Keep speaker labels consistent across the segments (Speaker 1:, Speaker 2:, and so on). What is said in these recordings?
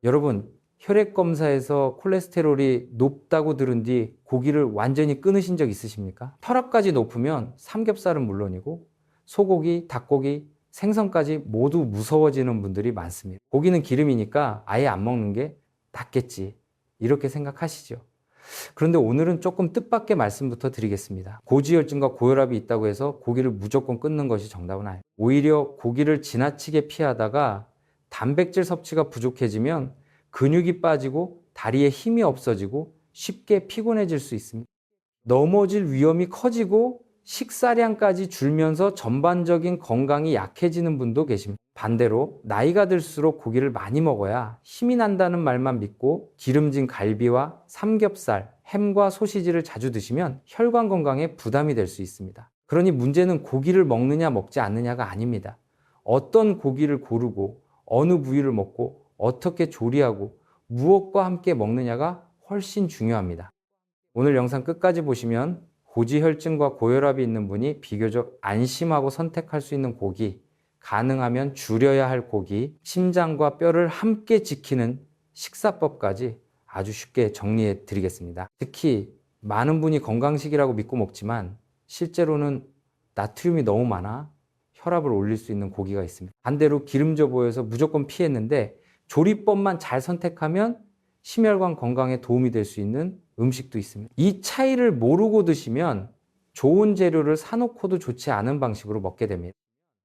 Speaker 1: 여러분, 혈액 검사에서 콜레스테롤이 높다고 들은 뒤 고기를 완전히 끊으신 적 있으십니까? 혈압까지 높으면 삼겹살은 물론이고 소고기, 닭고기, 생선까지 모두 무서워지는 분들이 많습니다. 고기는 기름이니까 아예 안 먹는 게 낫겠지, 이렇게 생각하시죠. 그런데 오늘은 조금 뜻밖의 말씀부터 드리겠습니다. 고지혈증과 고혈압이 있다고 해서 고기를 무조건 끊는 것이 정답은 아니에요. 오히려 고기를 지나치게 피하다가 단백질 섭취가 부족해지면 근육이 빠지고 다리에 힘이 없어지고 쉽게 피곤해질 수 있습니다. 넘어질 위험이 커지고 식사량까지 줄면서 전반적인 건강이 약해지는 분도 계십니다. 반대로 나이가 들수록 고기를 많이 먹어야 힘이 난다는 말만 믿고 기름진 갈비와 삼겹살, 햄과 소시지를 자주 드시면 혈관 건강에 부담이 될 수 있습니다. 그러니 문제는 고기를 먹느냐 먹지 않느냐가 아닙니다. 어떤 고기를 고르고 어느 부위를 먹고 어떻게 조리하고 무엇과 함께 먹느냐가 훨씬 중요합니다. 오늘 영상 끝까지 보시면 고지혈증과 고혈압이 있는 분이 비교적 안심하고 선택할 수 있는 고기, 가능하면 줄여야 할 고기, 심장과 뼈를 함께 지키는 식사법까지 아주 쉽게 정리해 드리겠습니다. 특히 많은 분이 건강식이라고 믿고 먹지만 실제로는 나트륨이 너무 많아 혈압을 올릴 수 있는 고기가 있습니다. 반대로 기름져 보여서 무조건 피했는데 조리법만 잘 선택하면 심혈관 건강에 도움이 될 수 있는 음식도 있습니다. 이 차이를 모르고 드시면 좋은 재료를 사놓고도 좋지 않은 방식으로 먹게 됩니다.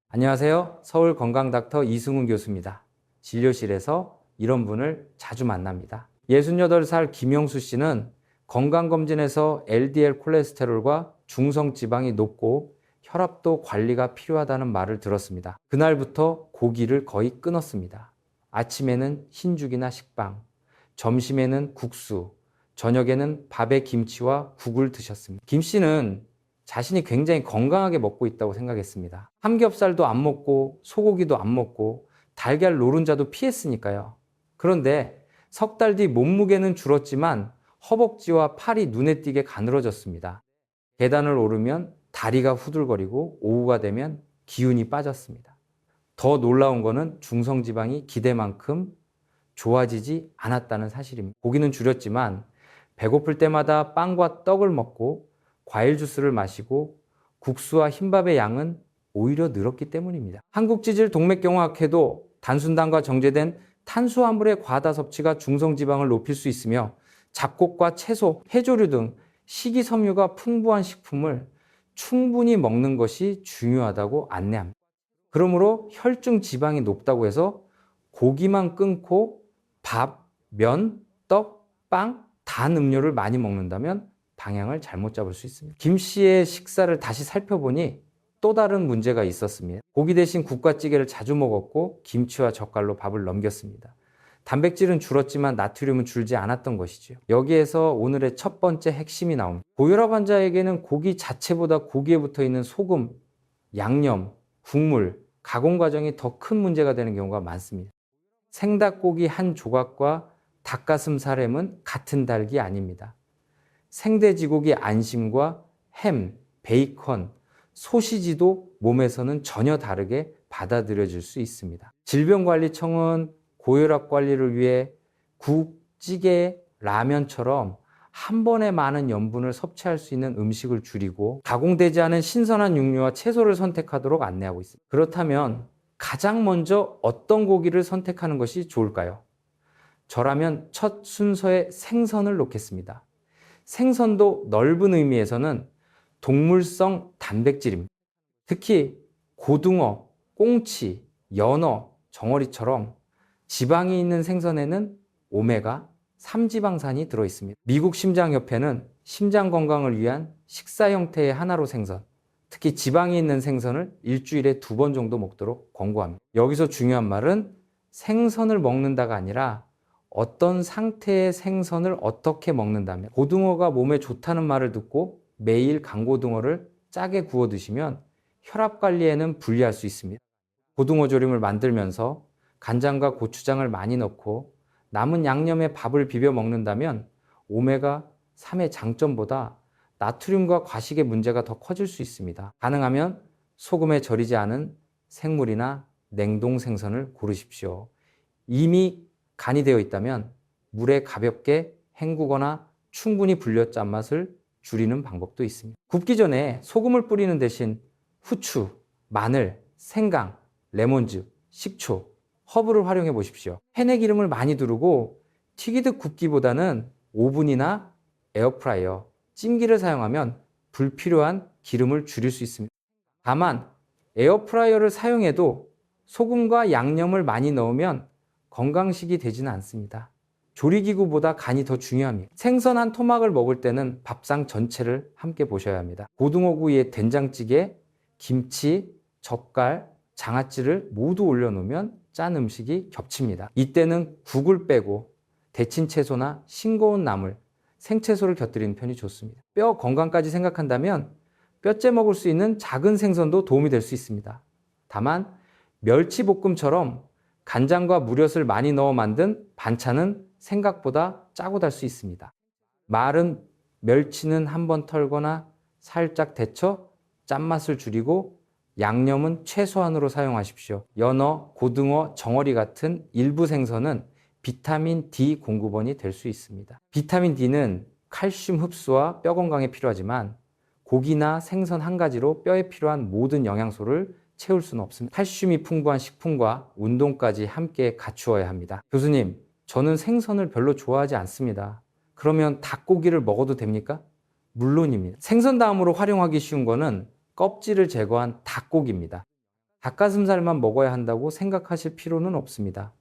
Speaker 1: 안녕하세요. 서울 건강닥터 이승훈 교수입니다. 진료실에서 이런 분을 자주 만납니다. 68살 김영수 씨는 건강검진에서 LDL 콜레스테롤과 중성지방이 높고 혈압도 관리가 필요하다는 말을 들었습니다. 그날부터 고기를 거의 끊었습니다. 아침에는 흰죽이나 식빵, 점심에는 국수, 저녁에는 밥에 김치와 국을 드셨습니다. 김 씨는 자신이 굉장히 건강하게 먹고 있다고 생각했습니다. 삼겹살도 안 먹고 소고기도 안 먹고 달걀 노른자도 피했으니까요. 그런데 석 달 뒤 몸무게는 줄었지만 허벅지와 팔이 눈에 띄게 가늘어졌습니다. 계단을 오르면 다리가 후들거리고 오후가 되면 기운이 빠졌습니다. 더 놀라운 거는 중성지방이 기대만큼 좋아지지 않았다는 사실입니다. 고기는 줄였지만 배고플 때마다 빵과 떡을 먹고 과일 주스를 마시고 국수와 흰밥의 양은 오히려 늘었기 때문입니다. 한국지질 동맥경화학회도 단순당과 정제된 탄수화물의 과다 섭취가 중성지방을 높일 수 있으며 잡곡과 채소, 해조류 등 식이섬유가 풍부한 식품을 충분히 먹는 것이 중요하다고 안내합니다. 그러므로 혈중 지방이 높다고 해서 고기만 끊고 밥, 면, 떡, 빵, 단 음료를 많이 먹는다면 방향을 잘못 잡을 수 있습니다. 김 씨의 식사를 다시 살펴보니 또 다른 문제가 있었습니다. 고기 대신 국과 찌개를 자주 먹었고 김치와 젓갈로 밥을 넘겼습니다. 단백질은 줄었지만 나트륨은 줄지 않았던 것이죠. 여기에서 오늘의 첫 번째 핵심이 나옵니다. 고혈압 환자에게는 고기 자체보다 고기에 붙어있는 소금, 양념, 국물, 가공 과정이 더 큰 문제가 되는 경우가 많습니다. 생닭고기 한 조각과 닭가슴살 햄은 같은 닭이 아닙니다. 생돼지고기 안심과 햄, 베이컨, 소시지도 몸에서는 전혀 다르게 받아들여질 수 있습니다. 질병관리청은 고혈압 관리를 위해 국, 찌개, 라면처럼 한 번에 많은 염분을 섭취할 수 있는 음식을 줄이고 가공되지 않은 신선한 육류와 채소를 선택하도록 안내하고 있습니다. 그렇다면 가장 먼저 어떤 고기를 선택하는 것이 좋을까요? 저라면 첫 순서에 생선을 놓겠습니다. 생선도 넓은 의미에서는 동물성 단백질입니다. 특히 고등어, 꽁치, 연어, 정어리처럼 지방이 있는 생선에는 오메가 3지방산이 들어있습니다. 미국 심장협회는 심장 건강을 위한 식사 형태의 하나로 생선, 특히 지방이 있는 생선을 일주일에 2번 정도 먹도록 권고합니다. 여기서 중요한 말은 생선을 먹는다가 아니라 어떤 상태의 생선을 어떻게 먹는다면, 고등어가 몸에 좋다는 말을 듣고 매일 강고등어를 짜게 구워 드시면 혈압 관리에는 불리할 수 있습니다. 고등어 조림을 만들면서 간장과 고추장을 많이 넣고 남은 양념에 밥을 비벼 먹는다면 오메가3의 장점보다 나트륨과 과식의 문제가 더 커질 수 있습니다. 가능하면 소금에 절이지 않은 생물이나 냉동 생선을 고르십시오. 이미 간이 되어 있다면 물에 가볍게 헹구거나 충분히 불려 짠맛을 줄이는 방법도 있습니다. 굽기 전에 소금을 뿌리는 대신 후추, 마늘, 생강, 레몬즙, 식초, 허브를 활용해 보십시오. 팬에 기름을 많이 두르고 튀기듯 굽기보다는 오븐이나 에어프라이어, 찜기를 사용하면 불필요한 기름을 줄일 수 있습니다. 다만 에어프라이어를 사용해도 소금과 양념을 많이 넣으면 건강식이 되지는 않습니다. 조리기구보다 간이 더 중요합니다. 생선 한 토막을 먹을 때는 밥상 전체를 함께 보셔야 합니다. 고등어구이에 된장찌개, 김치, 젓갈, 장아찌를 모두 올려놓으면 짠 음식이 겹칩니다. 이때는 국을 빼고 데친 채소나 싱거운 나물, 생채소를 곁들이는 편이 좋습니다. 뼈 건강까지 생각한다면 뼈째 먹을 수 있는 작은 생선도 도움이 될 수 있습니다. 다만 멸치볶음처럼 간장과 물엿을 많이 넣어 만든 반찬은 생각보다 짜고 달 수 있습니다. 마른 멸치는 한번 털거나 살짝 데쳐 짠맛을 줄이고 양념은 최소한으로 사용하십시오. 연어, 고등어, 정어리 같은 일부 생선은 비타민 D 공급원이 될 수 있습니다. 비타민 D는 칼슘 흡수와 뼈 건강에 필요하지만 고기나 생선 한 가지로 뼈에 필요한 모든 영양소를 채울 수는 없습니다. 칼슘이 풍부한 식품과 운동까지 함께 갖추어야 합니다. 교수님, 저는 생선을 별로 좋아하지 않습니다. 그러면 닭고기를 먹어도 됩니까? 물론입니다. 생선 다음으로 활용하기 쉬운 거는 껍질을 제거한 닭고기입니다. 닭가슴살만 먹어야 한다고 생각하실 필요는 없습니다.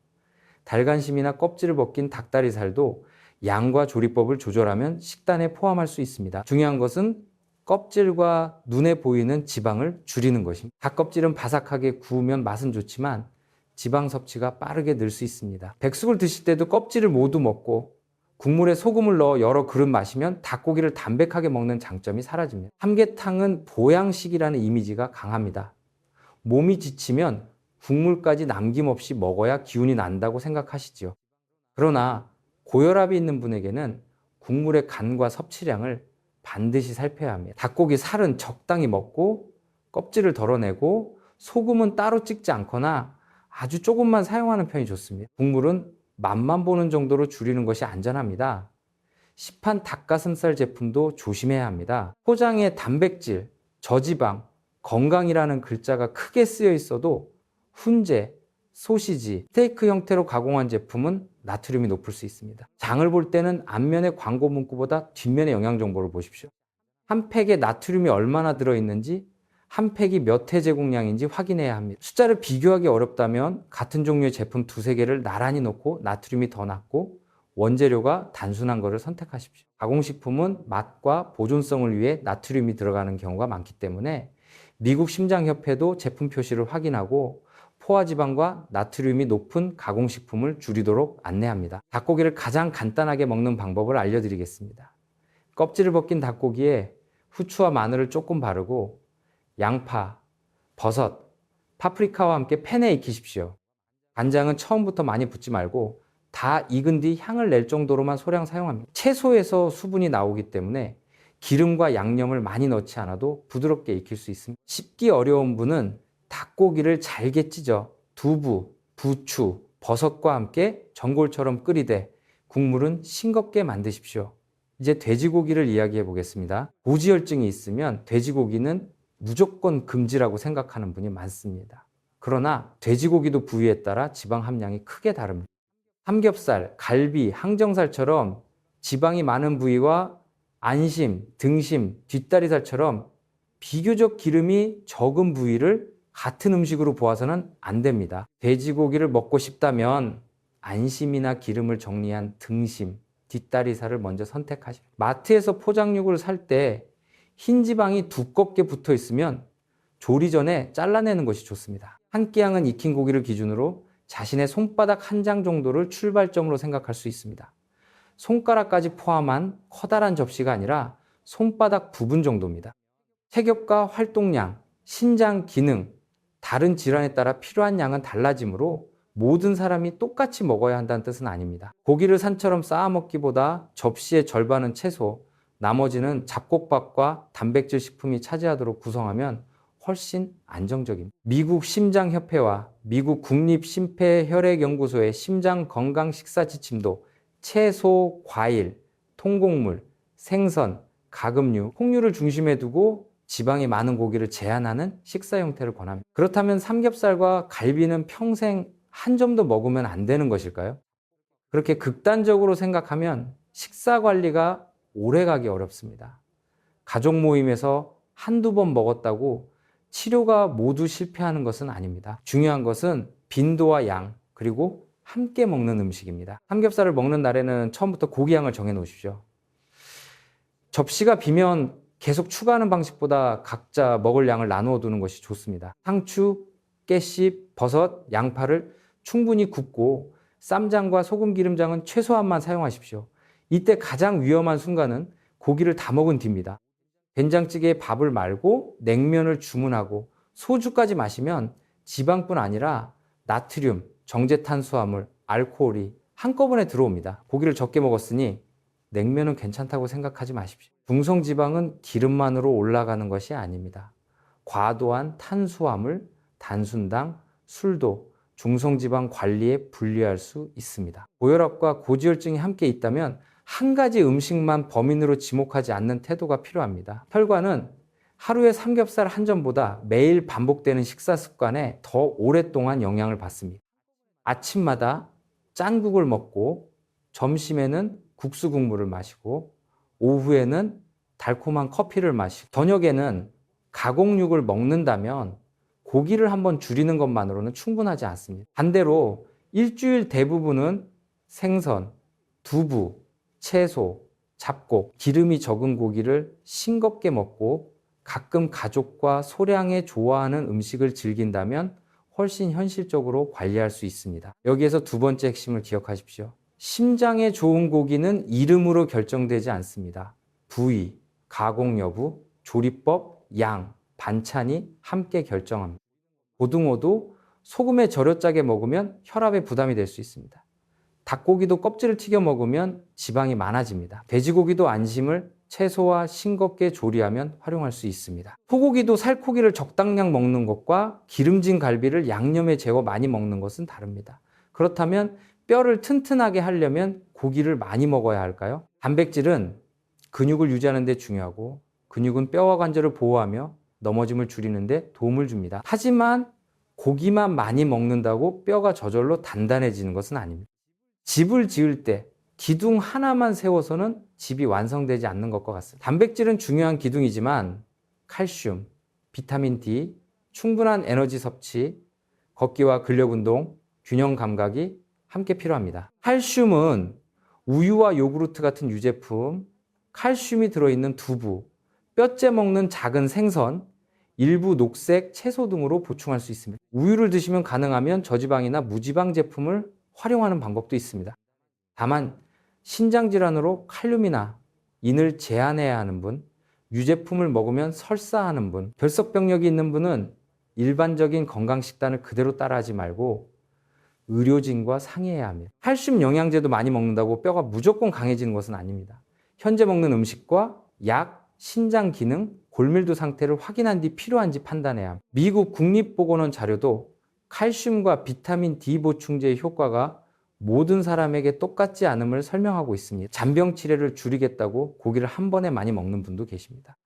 Speaker 1: 달간심이나 껍질을 벗긴 닭다리살도 양과 조리법을 조절하면 식단에 포함할 수 있습니다. 중요한 것은 껍질과 눈에 보이는 지방을 줄이는 것입니다. 닭껍질은 바삭하게 구우면 맛은 좋지만 지방 섭취가 빠르게 늘 수 있습니다. 백숙을 드실 때도 껍질을 모두 먹고 국물에 소금을 넣어 여러 그릇 마시면 닭고기를 담백하게 먹는 장점이 사라집니다. 삼계탕은 보양식이라는 이미지가 강합니다. 몸이 지치면 국물까지 남김없이 먹어야 기운이 난다고 생각하시죠. 그러나 고혈압이 있는 분에게는 국물의 간과 섭취량을 반드시 살펴야 합니다. 닭고기 살은 적당히 먹고 껍질을 덜어내고 소금은 따로 찍지 않거나 아주 조금만 사용하는 편이 좋습니다. 국물은 맛만 보는 정도로 줄이는 것이 안전합니다. 시판 닭가슴살 제품도 조심해야 합니다. 포장에 단백질, 저지방, 건강이라는 글자가 크게 쓰여 있어도 훈제, 소시지, 스테이크 형태로 가공한 제품은 나트륨이 높을 수 있습니다. 장을 볼 때는 앞면의 광고 문구보다 뒷면의 영양 정보를 보십시오. 한 팩에 나트륨이 얼마나 들어있는지, 한 팩이 몇 회 제공량인지 확인해야 합니다. 숫자를 비교하기 어렵다면 같은 종류의 제품 두세 개를 나란히 놓고 나트륨이 더 낮고 원재료가 단순한 것을 선택하십시오. 가공식품은 맛과 보존성을 위해 나트륨이 들어가는 경우가 많기 때문에 미국 심장협회도 제품 표시를 확인하고 포화지방과 나트륨이 높은 가공식품을 줄이도록 안내합니다. 닭고기를 가장 간단하게 먹는 방법을 알려드리겠습니다. 껍질을 벗긴 닭고기에 후추와 마늘을 조금 바르고 양파, 버섯, 파프리카와 함께 팬에 익히십시오. 간장은 처음부터 많이 붓지 말고 다 익은 뒤 향을 낼 정도로만 소량 사용합니다. 채소에서 수분이 나오기 때문에 기름과 양념을 많이 넣지 않아도 부드럽게 익힐 수 있습니다. 씹기 어려운 분은 닭고기를 잘게 찢어 두부, 부추, 버섯과 함께 전골처럼 끓이되 국물은 싱겁게 만드십시오. 이제 돼지고기를 이야기해 보겠습니다. 고지혈증이 있으면 돼지고기는 무조건 금지라고 생각하는 분이 많습니다. 그러나 돼지고기도 부위에 따라 지방 함량이 크게 다릅니다. 삼겹살, 갈비, 항정살처럼 지방이 많은 부위와 안심, 등심, 뒷다리살처럼 비교적 기름이 적은 부위를 같은 음식으로 보아서는 안 됩니다. 돼지고기를 먹고 싶다면 안심이나 기름을 정리한 등심, 뒷다리살을 먼저 선택하십시오. 마트에서 포장육을 살 때 흰 지방이 두껍게 붙어 있으면 조리 전에 잘라내는 것이 좋습니다. 한 끼양은 익힌 고기를 기준으로 자신의 손바닥 한 장 정도를 출발점으로 생각할 수 있습니다. 손가락까지 포함한 커다란 접시가 아니라 손바닥 부분 정도입니다. 체격과 활동량, 신장 기능, 다른 질환에 따라 필요한 양은 달라지므로 모든 사람이 똑같이 먹어야 한다는 뜻은 아닙니다. 고기를 산처럼 쌓아 먹기보다 접시의 절반은 채소, 나머지는 잡곡밥과 단백질 식품이 차지하도록 구성하면 훨씬 안정적입니다. 미국 심장협회와 미국 국립심폐혈액연구소의 심장건강 식사 지침도 채소, 과일, 통곡물, 생선, 가금류, 홍류를 중심에 두고 지방이 많은 고기를 제한하는 식사 형태를 권합니다. 그렇다면 삼겹살과 갈비는 평생 한 점도 먹으면 안 되는 것일까요? 그렇게 극단적으로 생각하면 식사 관리가 오래 가기 어렵습니다. 가족 모임에서 한두 번 먹었다고 치료가 모두 실패하는 것은 아닙니다. 중요한 것은 빈도와 양, 그리고 함께 먹는 음식입니다. 삼겹살을 먹는 날에는 처음부터 고기 양을 정해 놓으십시오. 접시가 비면 계속 추가하는 방식보다 각자 먹을 양을 나누어 두는 것이 좋습니다. 상추, 깨씨, 버섯, 양파를 충분히 굽고 쌈장과 소금 기름장은 최소한만 사용하십시오. 이때 가장 위험한 순간은 고기를 다 먹은 뒤입니다. 된장찌개에 밥을 말고 냉면을 주문하고 소주까지 마시면 지방뿐 아니라 나트륨, 정제탄수화물, 알코올이 한꺼번에 들어옵니다. 고기를 적게 먹었으니 냉면은 괜찮다고 생각하지 마십시오. 중성지방은 기름만으로 올라가는 것이 아닙니다. 과도한 탄수화물, 단순당, 술도 중성지방 관리에 불리할 수 있습니다. 고혈압과 고지혈증이 함께 있다면 한 가지 음식만 범인으로 지목하지 않는 태도가 필요합니다. 혈관은 하루에 삼겹살 한 점보다 매일 반복되는 식사 습관에 더 오랫동안 영향을 받습니다. 아침마다 짠국을 먹고 점심에는 국수 국물을 마시고 오후에는 달콤한 커피를 마시고 저녁에는 가공육을 먹는다면 고기를 한번 줄이는 것만으로는 충분하지 않습니다. 반대로 일주일 대부분은 생선, 두부, 채소, 잡곡, 기름이 적은 고기를 싱겁게 먹고 가끔 가족과 소량의 좋아하는 음식을 즐긴다면 훨씬 현실적으로 관리할 수 있습니다. 여기에서 두 번째 핵심을 기억하십시오. 심장에 좋은 고기는 이름으로 결정되지 않습니다. 부위, 가공 여부, 조리법, 양, 반찬이 함께 결정합니다. 고등어도 소금에 절여 짜게 먹으면 혈압에 부담이 될 수 있습니다. 닭고기도 껍질을 튀겨 먹으면 지방이 많아집니다. 돼지고기도 안심을 채소와 싱겁게 조리하면 활용할 수 있습니다. 소고기도 살코기를 적당량 먹는 것과 기름진 갈비를 양념에 재워 많이 먹는 것은 다릅니다. 그렇다면 뼈를 튼튼하게 하려면 고기를 많이 먹어야 할까요? 단백질은 근육을 유지하는 데 중요하고 근육은 뼈와 관절을 보호하며 넘어짐을 줄이는 데 도움을 줍니다. 하지만 고기만 많이 먹는다고 뼈가 저절로 단단해지는 것은 아닙니다. 집을 지을 때 기둥 하나만 세워서는 집이 완성되지 않는 것과 같습니다. 단백질은 중요한 기둥이지만 칼슘, 비타민 D, 충분한 에너지 섭취, 걷기와 근력 운동, 균형 감각이 함께 필요합니다. 칼슘은 우유와 요구르트 같은 유제품, 칼슘이 들어있는 두부, 뼈째 먹는 작은 생선, 일부 녹색 채소 등으로 보충할 수 있습니다. 우유를 드시면 가능하면 저지방이나 무지방 제품을 활용하는 방법도 있습니다. 다만 신장 질환으로 칼륨이나 인을 제한해야 하는 분, 유제품을 먹으면 설사하는 분, 결석병력이 있는 분은 일반적인 건강식단을 그대로 따라하지 말고 의료진과 상의해야 합니다. 칼슘 영양제도 많이 먹는다고 뼈가 무조건 강해지는 것은 아닙니다. 현재 먹는 음식과 약, 신장 기능, 골밀도 상태를 확인한 뒤 필요한지 판단해야 합니다. 미국 국립보건원 자료도 칼슘과 비타민 D 보충제의 효과가 모든 사람에게 똑같지 않음을 설명하고 있습니다. 잔병 치레를 줄이겠다고 고기를 한 번에 많이 먹는 분도 계십니다.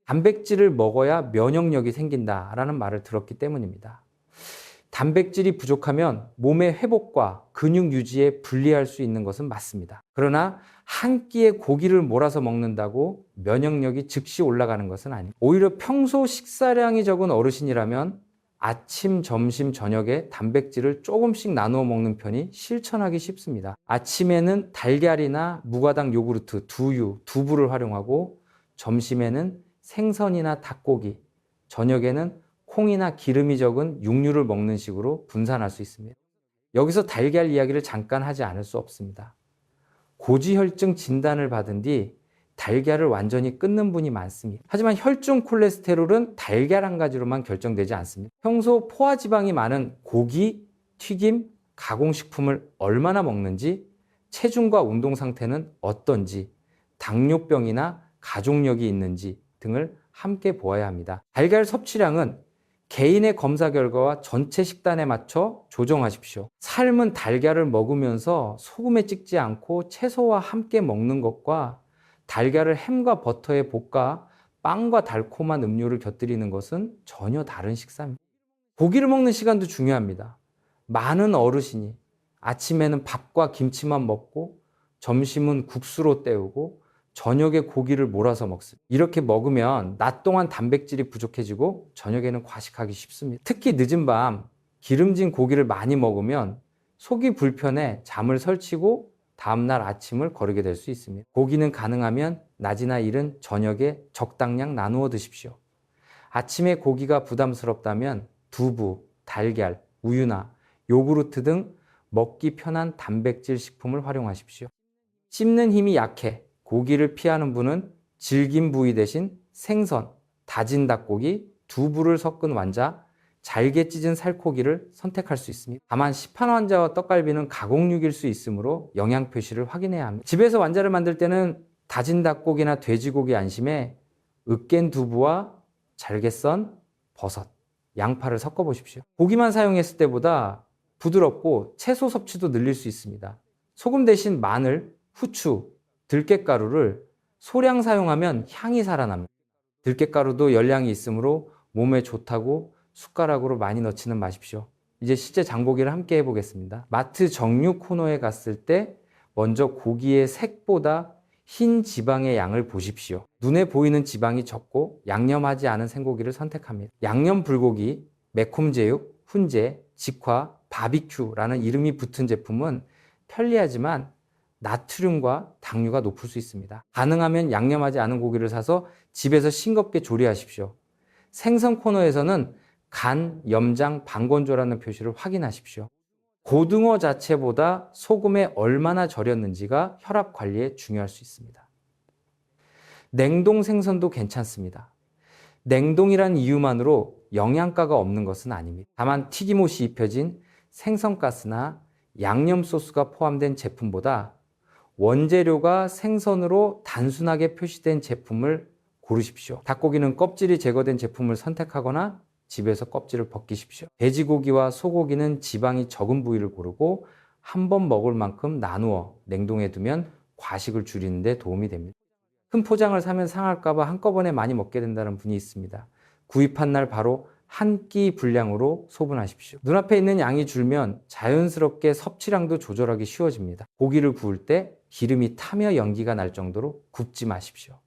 Speaker 1: 단백질을 먹어야 면역력이 생긴다라는 말을 들었기 때문입니다. 단백질이 부족하면 몸의 회복과 근육 유지에 불리할 수 있는 것은 맞습니다. 그러나 한 끼에 고기를 몰아서 먹는다고 면역력이 즉시 올라가는 것은 아닙니다. 오히려 평소 식사량이 적은 어르신이라면 아침, 점심, 저녁에 단백질을 조금씩 나누어 먹는 편이 실천하기 쉽습니다. 아침에는 달걀이나 무가당 요구르트, 두유, 두부를 활용하고 점심에는 생선이나 닭고기, 저녁에는 콩이나 기름이 적은 육류를 먹는 식으로 분산할 수 있습니다. 여기서 달걀 이야기를 잠깐 하지 않을 수 없습니다. 고지혈증 진단을 받은 뒤 달걀을 완전히 끊는 분이 많습니다. 하지만 혈중 콜레스테롤은 달걀 한 가지로만 결정되지 않습니다. 평소 포화지방이 많은 고기, 튀김, 가공식품을 얼마나 먹는지, 체중과 운동 상태는 어떤지, 당뇨병이나 가족력이 있는지 등을 함께 보아야 합니다. 달걀 섭취량은 개인의 검사 결과와 전체 식단에 맞춰 조정하십시오. 삶은 달걀을 먹으면서 소금에 찍지 않고 채소와 함께 먹는 것과 달걀을 햄과 버터에 볶아 빵과 달콤한 음료를 곁들이는 것은 전혀 다른 식사입니다. 고기를 먹는 시간도 중요합니다. 많은 어르신이 아침에는 밥과 김치만 먹고 점심은 국수로 때우고 저녁에 고기를 몰아서 먹습니다. 이렇게 먹으면 낮 동안 단백질이 부족해지고 저녁에는 과식하기 쉽습니다. 특히 늦은 밤 기름진 고기를 많이 먹으면 속이 불편해 잠을 설치고 다음날 아침을 거르게 될 수 있습니다. 고기는 가능하면 낮이나 이른 저녁에 적당량 나누어 드십시오. 아침에 고기가 부담스럽다면 두부, 달걀, 우유나 요구르트 등 먹기 편한 단백질 식품을 활용하십시오. 씹는 힘이 약해 고기를 피하는 분은 질긴 부위 대신 생선, 다진 닭고기, 두부를 섞은 완자, 잘게 찢은 살코기를 선택할 수 있습니다. 다만 시판 완자와 떡갈비는 가공육일 수 있으므로 영양 표시를 확인해야 합니다. 집에서 완자를 만들 때는 다진 닭고기나 돼지고기 안심에 으깬 두부와 잘게 썬 버섯, 양파를 섞어 보십시오. 고기만 사용했을 때보다 부드럽고 채소 섭취도 늘릴 수 있습니다. 소금 대신 마늘, 후추, 들깨가루를 소량 사용하면 향이 살아납니다. 들깨가루도 열량이 있으므로 몸에 좋다고 숟가락으로 많이 넣지는 마십시오. 이제 실제 장보기를 함께 해보겠습니다. 마트 정육 코너에 갔을 때 먼저 고기의 색보다 흰 지방의 양을 보십시오. 눈에 보이는 지방이 적고 양념하지 않은 생고기를 선택합니다. 양념 불고기, 매콤제육, 훈제, 직화, 바비큐라는 이름이 붙은 제품은 편리하지만 나트륨과 당류가 높을 수 있습니다. 가능하면 양념하지 않은 고기를 사서 집에서 싱겁게 조리하십시오. 생선 코너에서는 간, 염장, 방건조라는 표시를 확인하십시오. 고등어 자체보다 소금에 얼마나 절였는지가 혈압 관리에 중요할 수 있습니다. 냉동 생선도 괜찮습니다. 냉동이란 이유만으로 영양가가 없는 것은 아닙니다. 다만 튀김옷이 입혀진 생선가스나 양념 소스가 포함된 제품보다 원재료가 생선으로 단순하게 표시된 제품을 고르십시오. 닭고기는 껍질이 제거된 제품을 선택하거나 집에서 껍질을 벗기십시오. 돼지고기와 소고기는 지방이 적은 부위를 고르고 한 번 먹을 만큼 나누어 냉동해 두면 과식을 줄이는 데 도움이 됩니다. 큰 포장을 사면 상할까 봐 한꺼번에 많이 먹게 된다는 분이 있습니다. 구입한 날 바로 한 끼 분량으로 소분하십시오. 눈앞에 있는 양이 줄면 자연스럽게 섭취량도 조절하기 쉬워집니다. 고기를 구울 때 기름이 타며 연기가 날 정도로 굽지 마십시오.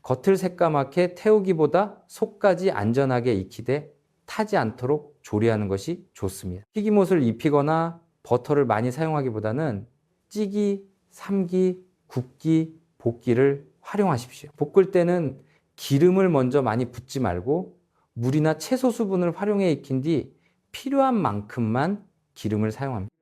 Speaker 1: 겉을 새까맣게 태우기보다 속까지 안전하게 익히되 타지 않도록 조리하는 것이 좋습니다. 튀김옷을 입히거나 버터를 많이 사용하기보다는 찌기, 삶기, 굽기, 볶기를 활용하십시오. 볶을 때는 기름을 먼저 많이 붓지 말고 물이나 채소 수분을 활용해 익힌 뒤 필요한 만큼만 기름을 사용합니다.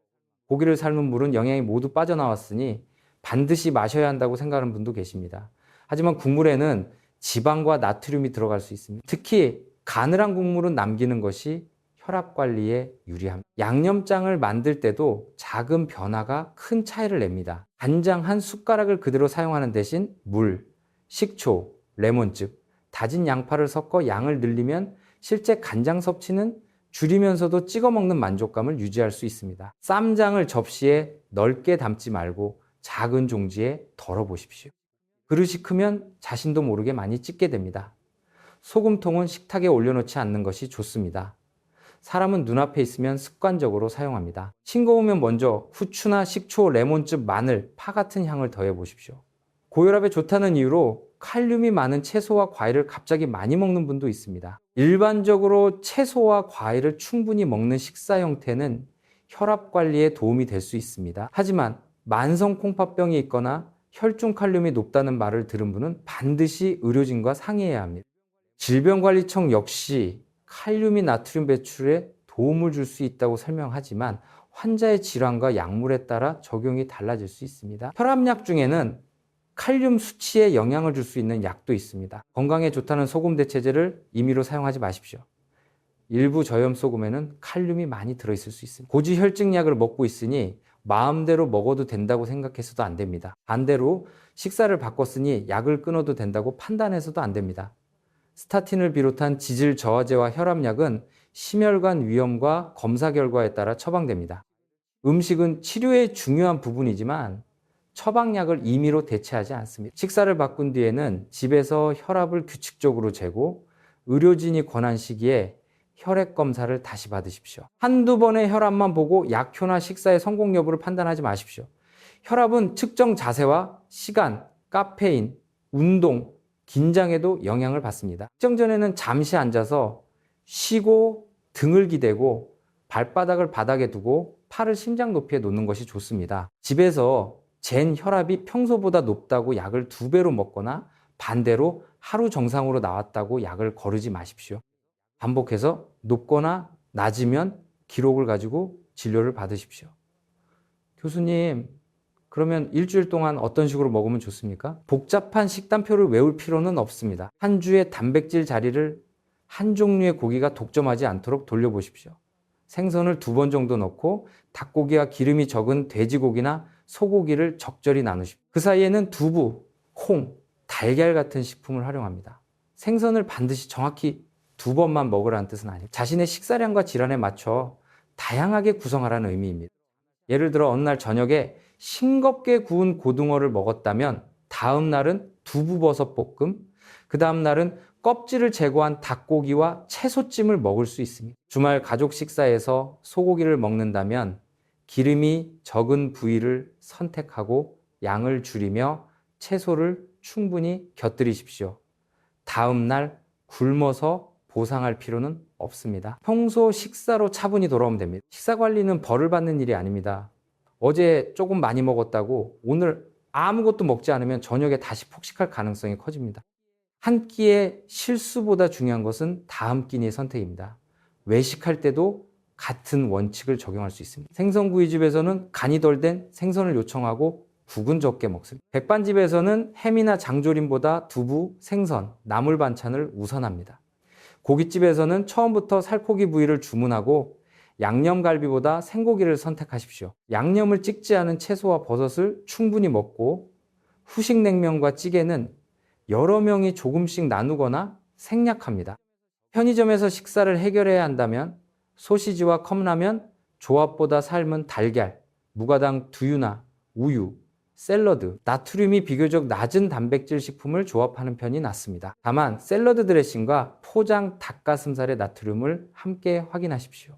Speaker 1: 고기를 삶은 물은 영양이 모두 빠져나왔으니 반드시 마셔야 한다고 생각하는 분도 계십니다. 하지만 국물에는 지방과 나트륨이 들어갈 수 있습니다. 특히 가늘한 국물은 남기는 것이 혈압 관리에 유리합니다. 양념장을 만들 때도 작은 변화가 큰 차이를 냅니다. 간장 한 숟가락을 그대로 사용하는 대신 물, 식초, 레몬즙, 다진 양파를 섞어 양을 늘리면 실제 간장 섭취는 줄이면서도 찍어 먹는 만족감을 유지할 수 있습니다. 쌈장을 접시에 넓게 담지 말고 작은 종지에 덜어 보십시오. 그릇이 크면 자신도 모르게 많이 찍게 됩니다. 소금통은 식탁에 올려놓지 않는 것이 좋습니다. 사람은 눈앞에 있으면 습관적으로 사용합니다. 싱거우면 먼저 후추나 식초, 레몬즙, 마늘, 파 같은 향을 더해 보십시오. 고혈압에 좋다는 이유로 칼륨이 많은 채소와 과일을 갑자기 많이 먹는 분도 있습니다. 일반적으로 채소와 과일을 충분히 먹는 식사 형태는 혈압 관리에 도움이 될 수 있습니다. 하지만 만성 콩팥병이 있거나 혈중 칼륨이 높다는 말을 들은 분은 반드시 의료진과 상의해야 합니다. 질병관리청 역시 칼륨이 나트륨 배출에 도움을 줄 수 있다고 설명하지만 환자의 질환과 약물에 따라 적용이 달라질 수 있습니다. 혈압약 중에는 칼륨 수치에 영향을 줄 수 있는 약도 있습니다. 건강에 좋다는 소금 대체제를 임의로 사용하지 마십시오. 일부 저염 소금에는 칼륨이 많이 들어있을 수 있습니다. 고지혈증약을 먹고 있으니 마음대로 먹어도 된다고 생각해서도 안 됩니다. 반대로 식사를 바꿨으니 약을 끊어도 된다고 판단해서도 안 됩니다. 스타틴을 비롯한 지질 저하제와 혈압약은 심혈관 위염과 검사 결과에 따라 처방됩니다. 음식은 치료의 중요한 부분이지만 처방약을 임의로 대체하지 않습니다. 식사를 바꾼 뒤에는 집에서 혈압을 규칙적으로 재고 의료진이 권한 시기에 혈액 검사를 다시 받으십시오. 한두 번의 혈압만 보고 약효나 식사의 성공 여부를 판단하지 마십시오. 혈압은 측정 자세와 시간, 카페인, 운동, 긴장에도 영향을 받습니다. 측정 전에는 잠시 앉아서 쉬고 등을 기대고 발바닥을 바닥에 두고 팔을 심장 높이에 놓는 것이 좋습니다. 집에서 잰 혈압이 평소보다 높다고 약을 2배로 먹거나 반대로 하루 정상으로 나왔다고 약을 거르지 마십시오. 반복해서 높거나 낮으면 기록을 가지고 진료를 받으십시오. 교수님, 그러면 일주일 동안 어떤 식으로 먹으면 좋습니까? 복잡한 식단표를 외울 필요는 없습니다. 한 주의 단백질 자리를 한 종류의 고기가 독점하지 않도록 돌려보십시오. 생선을 2번 정도 넣고 닭고기와 기름이 적은 돼지고기나 소고기를 적절히 나누십시오. 그 사이에는 두부, 콩, 달걀 같은 식품을 활용합니다. 생선을 반드시 정확히 2번만 먹으라는 뜻은 아니에요. 자신의 식사량과 질환에 맞춰 다양하게 구성하라는 의미입니다. 예를 들어 어느 날 저녁에 싱겁게 구운 고등어를 먹었다면 다음 날은 두부버섯 볶음, 그 다음 날은 껍질을 제거한 닭고기와 채소찜을 먹을 수 있습니다. 주말 가족 식사에서 소고기를 먹는다면 기름이 적은 부위를 선택하고 양을 줄이며 채소를 충분히 곁들이십시오. 다음 날 굶어서 보상할 필요는 없습니다. 평소 식사로 차분히 돌아오면 됩니다. 식사 관리는 벌을 받는 일이 아닙니다. 어제 조금 많이 먹었다고 오늘 아무것도 먹지 않으면 저녁에 다시 폭식할 가능성이 커집니다. 한 끼의 실수보다 중요한 것은 다음 끼니의 선택입니다. 외식할 때도 같은 원칙을 적용할 수 있습니다. 생선구이집에서는 간이 덜 된 생선을 요청하고 국은 적게 먹습니다. 백반집에서는 햄이나 장조림보다 두부, 생선, 나물 반찬을 우선합니다. 고깃집에서는 처음부터 살코기 부위를 주문하고 양념갈비보다 생고기를 선택하십시오. 양념을 찍지 않은 채소와 버섯을 충분히 먹고 후식냉면과 찌개는 여러 명이 조금씩 나누거나 생략합니다. 편의점에서 식사를 해결해야 한다면 소시지와 컵라면, 조합보다 삶은 달걀, 무가당 두유나 우유, 샐러드, 나트륨이 비교적 낮은 단백질 식품을 조합하는 편이 낫습니다. 다만 샐러드 드레싱과 포장 닭가슴살의 나트륨을 함께 확인하십시오.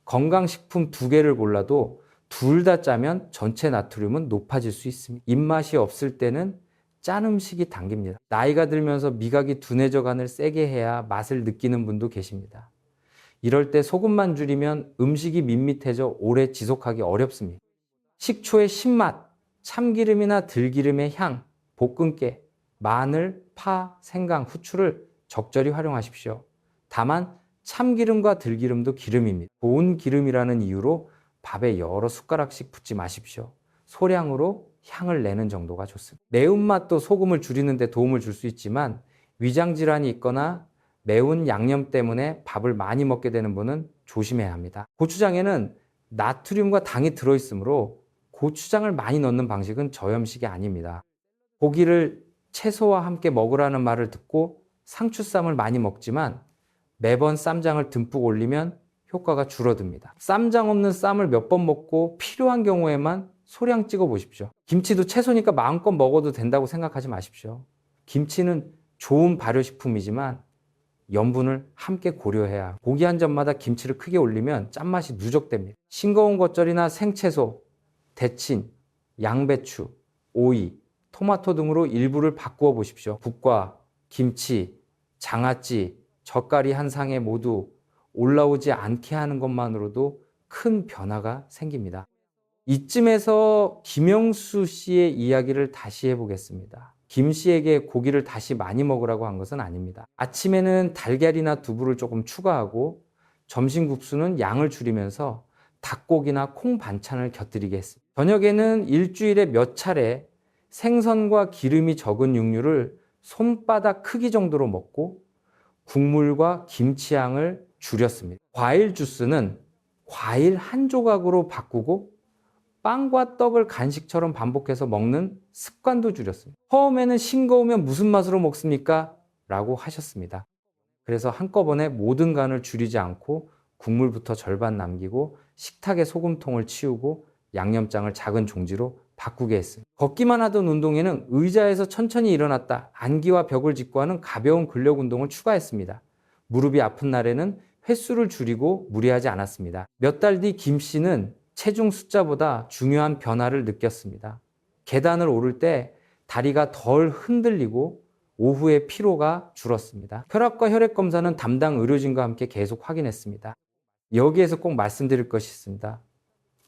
Speaker 1: 건강식품 2개를 골라도 둘 다 짜면 전체 나트륨은 높아질 수 있습니다. 입맛이 없을 때는 짠 음식이 당깁니다. 나이가 들면서 미각이 둔해져간을 세게 해야 맛을 느끼는 분도 계십니다. 이럴 때 소금만 줄이면 음식이 밋밋해져 오래 지속하기 어렵습니다. 식초의 신맛, 참기름이나 들기름의 향, 볶음깨, 마늘, 파, 생강, 후추를 적절히 활용하십시오. 다만 참기름과 들기름도 기름입니다. 좋은 기름이라는 이유로 밥에 여러 숟가락씩 붓지 마십시오. 소량으로 향을 내는 정도가 좋습니다. 매운맛도 소금을 줄이는 데 도움을 줄 수 있지만 위장 질환이 있거나 매운 양념 때문에 밥을 많이 먹게 되는 분은 조심해야 합니다. 고추장에는 나트륨과 당이 들어있으므로 고추장을 많이 넣는 방식은 저염식이 아닙니다. 고기를 채소와 함께 먹으라는 말을 듣고 상추쌈을 많이 먹지만 매번 쌈장을 듬뿍 올리면 효과가 줄어듭니다. 쌈장 없는 쌈을 몇 번 먹고 필요한 경우에만 소량 찍어 보십시오. 김치도 채소니까 마음껏 먹어도 된다고 생각하지 마십시오. 김치는 좋은 발효식품이지만 염분을 함께 고려해야 고기 한 점마다 김치를 크게 올리면 짠맛이 누적됩니다. 싱거운 겉절이나 생채소, 대친, 양배추, 오이, 토마토 등으로 일부를 바꾸어 보십시오. 국과 김치, 장아찌, 젓갈이 한 상에 모두 올라오지 않게 하는 것만으로도 큰 변화가 생깁니다. 이쯤에서 김영수 씨의 이야기를 다시 해보겠습니다. 김 씨에게 고기를 다시 많이 먹으라고 한 것은 아닙니다. 아침에는 달걀이나 두부를 조금 추가하고 점심 국수는 양을 줄이면서 닭고기나 콩 반찬을 곁들이게 했습니다. 저녁에는 일주일에 몇 차례 생선과 기름이 적은 육류를 손바닥 크기 정도로 먹고 국물과 김치향을 줄였습니다. 과일 주스는 과일 한 조각으로 바꾸고 빵과 떡을 간식처럼 반복해서 먹는 습관도 줄였습니다. 처음에는 싱거우면 무슨 맛으로 먹습니까? 라고 하셨습니다. 그래서 한꺼번에 모든 간을 줄이지 않고 국물부터 절반 남기고 식탁에 소금통을 치우고 양념장을 작은 종지로 바꾸게 했습니다. 걷기만 하던 운동에는 의자에서 천천히 일어났다 안기와 벽을 짚고 하는 가벼운 근력 운동을 추가했습니다. 무릎이 아픈 날에는 횟수를 줄이고 무리하지 않았습니다. 몇 달 뒤 김 씨는 체중 숫자보다 중요한 변화를 느꼈습니다. 계단을 오를 때 다리가 덜 흔들리고 오후에 피로가 줄었습니다. 혈압과 혈액 검사는 담당 의료진과 함께 계속 확인했습니다. 여기에서 꼭 말씀드릴 것이 있습니다.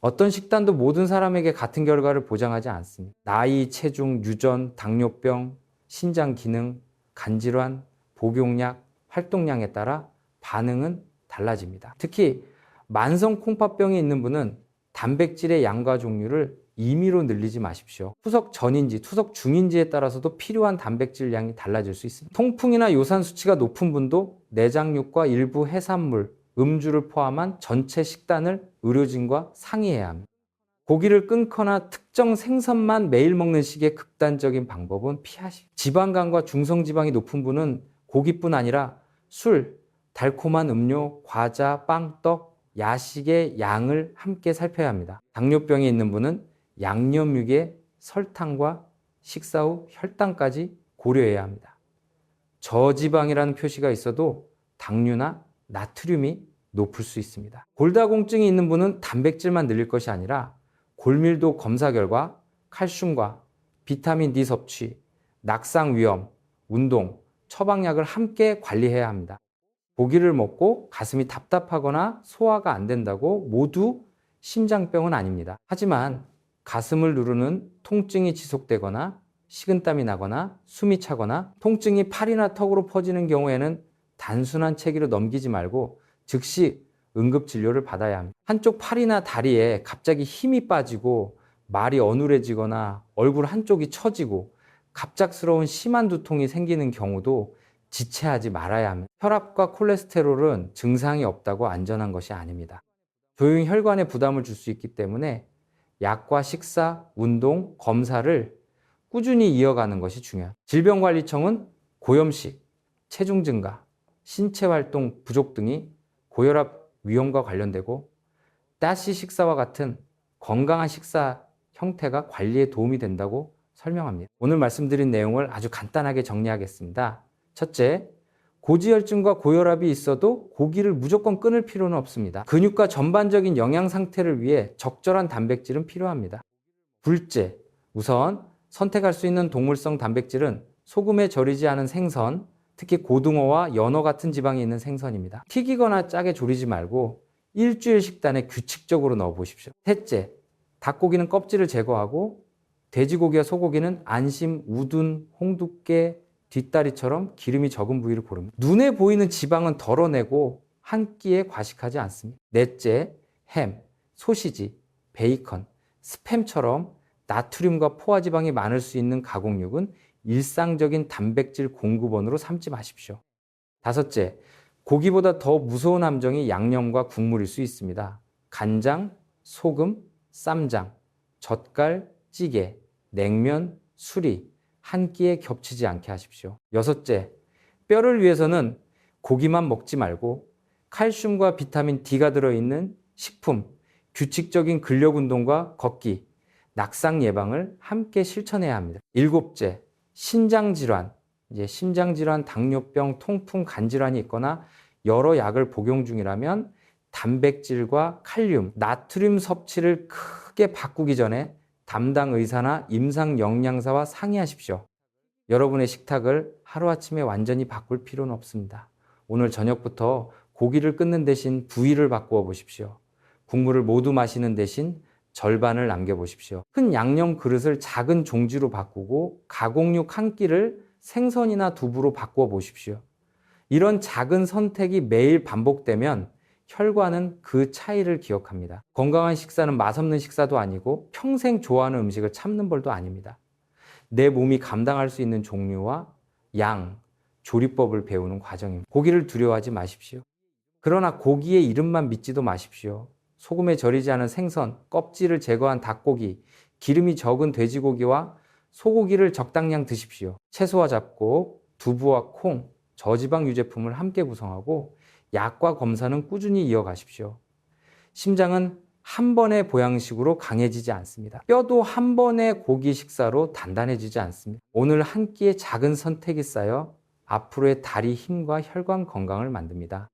Speaker 1: 어떤 식단도 모든 사람에게 같은 결과를 보장하지 않습니다. 나이, 체중, 유전, 당뇨병, 신장 기능, 간질환, 복용량, 활동량에 따라 반응은 달라집니다. 특히 만성 콩팥병이 있는 분은 단백질의 양과 종류를 임의로 늘리지 마십시오. 투석 전인지, 투석 중인지에 따라서도 필요한 단백질 양이 달라질 수 있습니다. 통풍이나 요산 수치가 높은 분도 내장육과 일부 해산물, 음주를 포함한 전체 식단을 의료진과 상의해야 합니다. 고기를 끊거나 특정 생선만 매일 먹는 식의 극단적인 방법은 피하시고, 지방간과 중성지방이 높은 분은 고기뿐 아니라 술, 달콤한 음료, 과자, 빵, 떡, 야식의 양을 함께 살펴야 합니다. 당뇨병이 있는 분은 양념육에 설탕과 식사 후 혈당까지 고려해야 합니다. 저지방이라는 표시가 있어도 당류나 나트륨이 높을 수 있습니다. 골다공증이 있는 분은 단백질만 늘릴 것이 아니라 골밀도 검사 결과 칼슘과 비타민 D 섭취, 낙상 위험, 운동, 처방약을 함께 관리해야 합니다. 고기를 먹고 가슴이 답답하거나 소화가 안 된다고 모두 심장병은 아닙니다. 하지만 가슴을 누르는 통증이 지속되거나 식은땀이 나거나 숨이 차거나 통증이 팔이나 턱으로 퍼지는 경우에는 단순한 체기로 넘기지 말고 즉시 응급진료를 받아야 합니다. 한쪽 팔이나 다리에 갑자기 힘이 빠지고 말이 어눌해지거나 얼굴 한쪽이 처지고 갑작스러운 심한 두통이 생기는 경우도 지체하지 말아야 합니다. 혈압과 콜레스테롤은 증상이 없다고 안전한 것이 아닙니다. 조용히 혈관에 부담을 줄 수 있기 때문에 약과 식사, 운동, 검사를 꾸준히 이어가는 것이 중요합니다. 질병관리청은 고염식, 체중 증가, 신체활동 부족 등이 고혈압 위험과 관련되고 다시 식사와 같은 건강한 식사 형태가 관리에 도움이 된다고 설명합니다. 오늘 말씀드린 내용을 아주 간단하게 정리하겠습니다. 첫째, 고지혈증과 고혈압이 있어도 고기를 무조건 끊을 필요는 없습니다. 근육과 전반적인 영양 상태를 위해 적절한 단백질은 필요합니다. 둘째, 우선 선택할 수 있는 동물성 단백질은 소금에 절이지 않은 생선, 특히 고등어와 연어 같은 지방이 있는 생선입니다. 튀기거나 짜게 조리지 말고 일주일 식단에 규칙적으로 넣어보십시오. 셋째, 닭고기는 껍질을 제거하고 돼지고기와 소고기는 안심, 우둔, 홍두깨, 뒷다리처럼 기름이 적은 부위를 고릅니다. 눈에 보이는 지방은 덜어내고 한 끼에 과식하지 않습니다. 넷째, 햄, 소시지, 베이컨, 스팸처럼 나트륨과 포화지방이 많을 수 있는 가공육은 일상적인 단백질 공급원으로 삼지 마십시오. 다섯째, 고기보다 더 무서운 함정이 양념과 국물일 수 있습니다. 간장, 소금, 쌈장, 젓갈, 찌개, 냉면, 수리, 한 끼에 겹치지 않게 하십시오. 여섯째, 뼈를 위해서는 고기만 먹지 말고 칼슘과 비타민 D가 들어있는 식품, 규칙적인 근력 운동과 걷기, 낙상 예방을 함께 실천해야 합니다. 일곱째, 신장질환, 심장질환, 당뇨병, 통풍, 간질환이 있거나 여러 약을 복용 중이라면 단백질과 칼륨, 나트륨 섭취를 크게 바꾸기 전에 담당 의사나 임상 영양사와 상의하십시오. 여러분의 식탁을 하루아침에 완전히 바꿀 필요는 없습니다. 오늘 저녁부터 고기를 끊는 대신 부위를 바꾸어 보십시오. 국물을 모두 마시는 대신 절반을 남겨보십시오. 큰 양념 그릇을 작은 종지로 바꾸고 가공육 한 끼를 생선이나 두부로 바꾸어 보십시오. 이런 작은 선택이 매일 반복되면 혈관은 그 차이를 기억합니다. 건강한 식사는 맛없는 식사도 아니고 평생 좋아하는 음식을 참는 벌도 아닙니다. 내 몸이 감당할 수 있는 종류와 양, 조리법을 배우는 과정입니다. 고기를 두려워하지 마십시오. 그러나 고기의 이름만 믿지도 마십시오. 소금에 절이지 않은 생선, 껍질을 제거한 닭고기, 기름이 적은 돼지고기와 소고기를 적당량 드십시오. 채소와 잡곡, 두부와 콩, 저지방 유제품을 함께 구성하고 약과 검사는 꾸준히 이어가십시오. 심장은 한 번의 보양식으로 강해지지 않습니다. 뼈도 한 번의 고기 식사로 단단해지지 않습니다. 오늘 한 끼의 작은 선택이 쌓여 앞으로의 다리 힘과 혈관 건강을 만듭니다.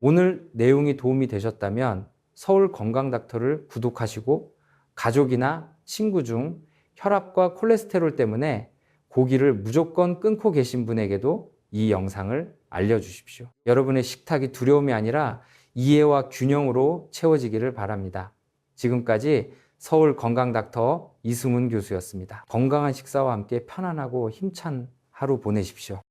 Speaker 1: 오늘 내용이 도움이 되셨다면 서울 건강닥터를 구독하시고 가족이나 친구 중 혈압과 콜레스테롤 때문에 고기를 무조건 끊고 계신 분에게도 이 영상을 알려주십시오. 여러분의 식탁이 두려움이 아니라 이해와 균형으로 채워지기를 바랍니다. 지금까지 서울 건강닥터 이승훈 교수였습니다. 건강한 식사와 함께 편안하고 힘찬 하루 보내십시오.